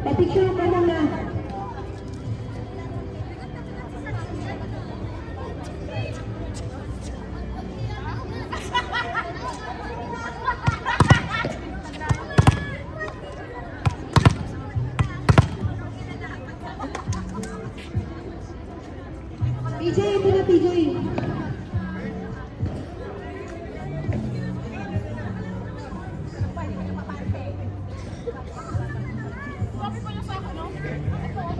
Pa-picture ka muna. PJ, ito na PJ.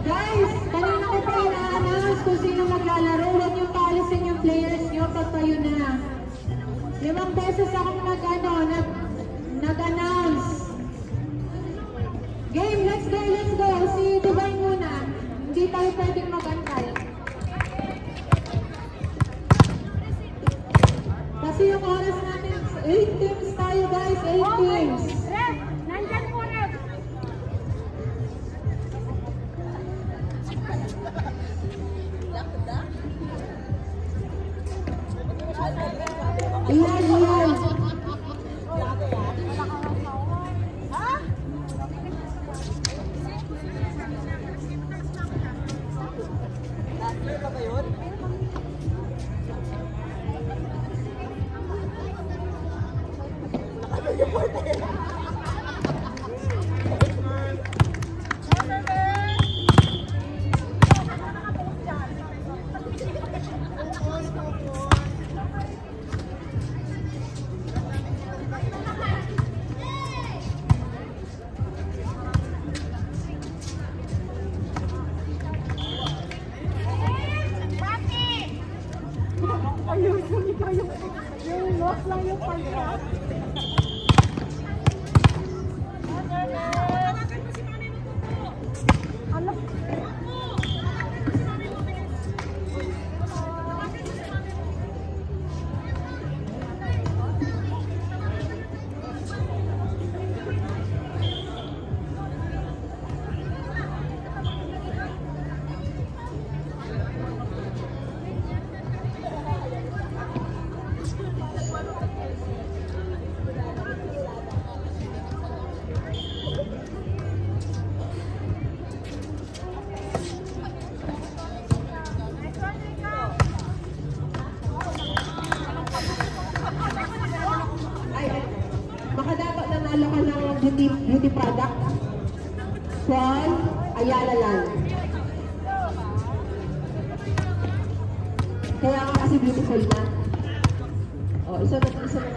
Guys, kanina ko pa ina-announce kung sino maglalaro. Huwag yung paalisin yung players nyo pag tayo na. 5 beses akong nag-announce. Game, let's go, let's go. Si Divine muna. Hindi tayo pwedeng mag-antay. Kasi yung oras natin, 8 teams tayo guys, 8 teams. Ref, nandyan po ref. Iyan, iyan. Yung loss lang yung pag-drop. Ano? Baka dapat nanalo ka ng beauty product from Ayala Land. Kaya nga kasi beautiful na. O, isa na pala sa'yo.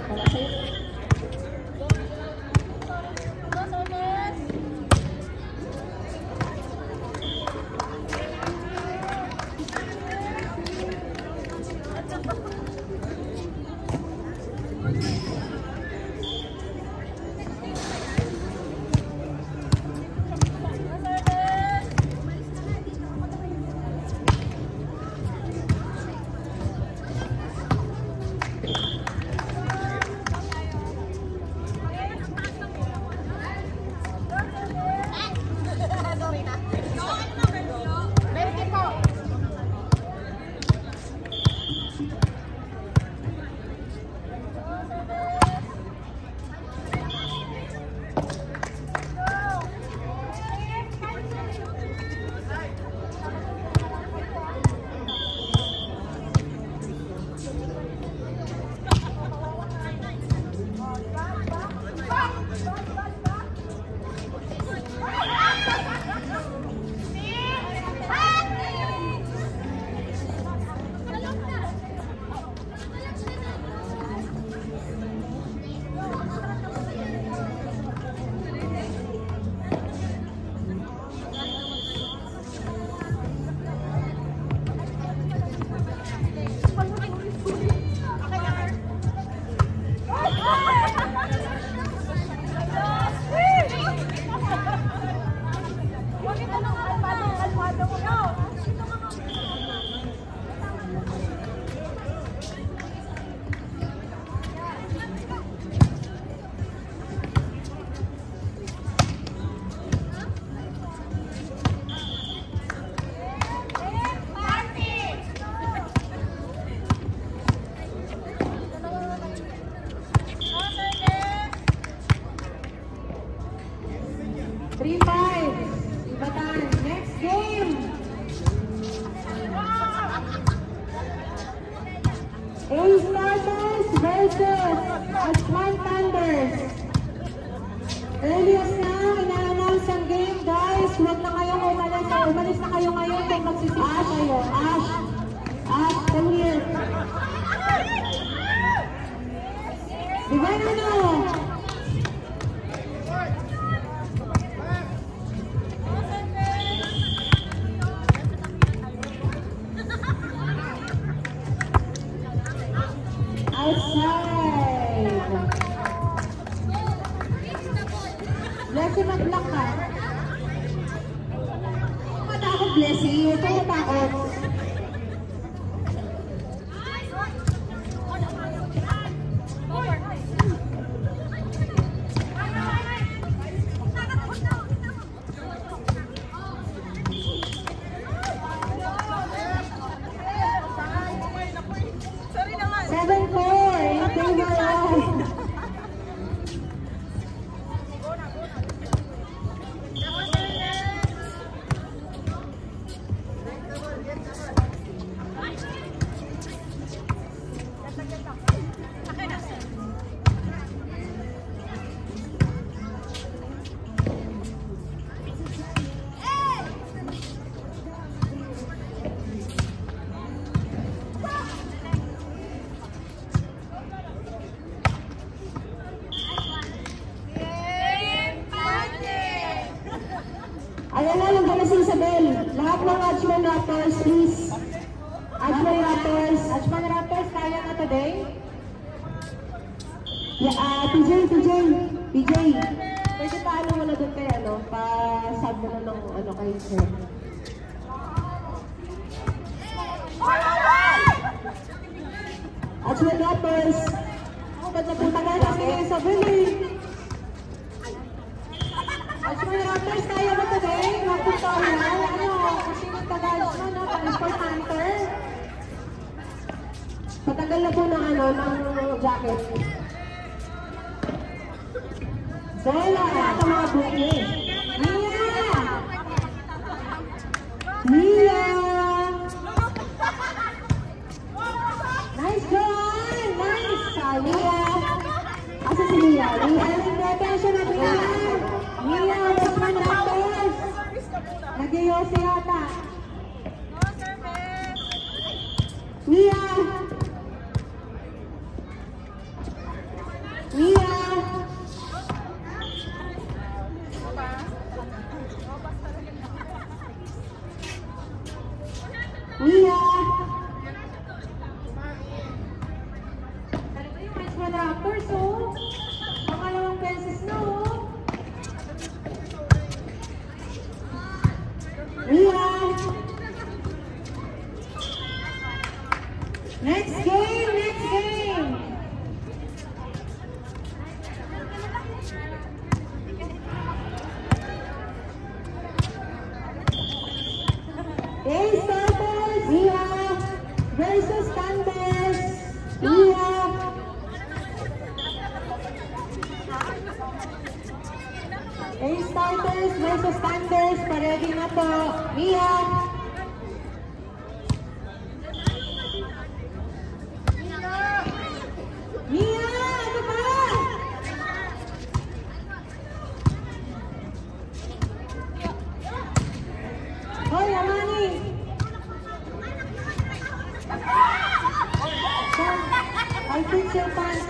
huwag na kayong umalis. Umalis na kayo ngayon kung magsisisi kayo. Ash, come here. Divine ano? Outside. Blessy, mag-block ka. Matakot, Blessy. Ito matakot. Ayan na, yung na si Isabel. Lahat ng Achman Raptors, please. Achman Raptors, kaya na today? Yeah, PJ. Pwede pa ano mo na doon kay ano, pa-sub mo na ng ano kay sir. Achman Raptors. Ba't napunta ka na si Isabel eh? Achman Raptors, kaya ba today? Mapunta ko na. Ano, kasi nagtagal-Achman, no? Transport Hunter. Patagal na po ng ano, ng jacket. Bella, ito mga buki. Mia! Nice John! Nice! Mia! Asa si Mia? Mia, attention na Mia! Mia, Achman Raptors! Nag-iose yata. Mia! Mia! Mia! Ano ba yung Achman Raptors, oh? Pangalawang beses na, oh. Mia! Next game! A-Starters, Mia versus Thunders, Mia. A-Starters versus Thunders, pa-ready na po, Mia. Mia, ano ba? Hoy, Amani! I'll fix your pants.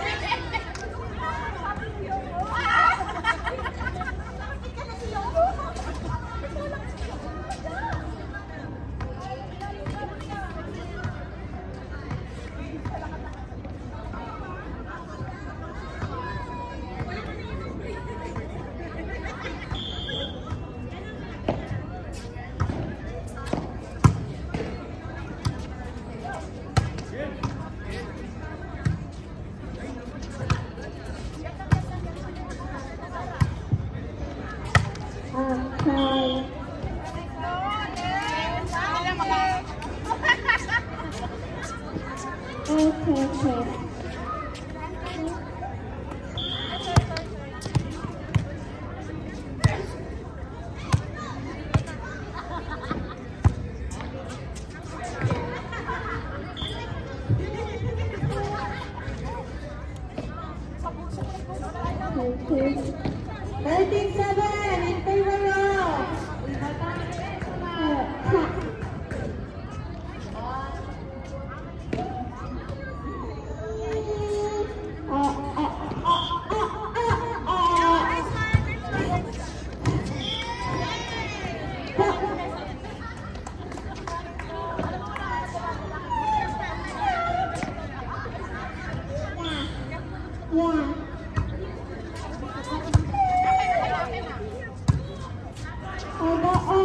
Oo.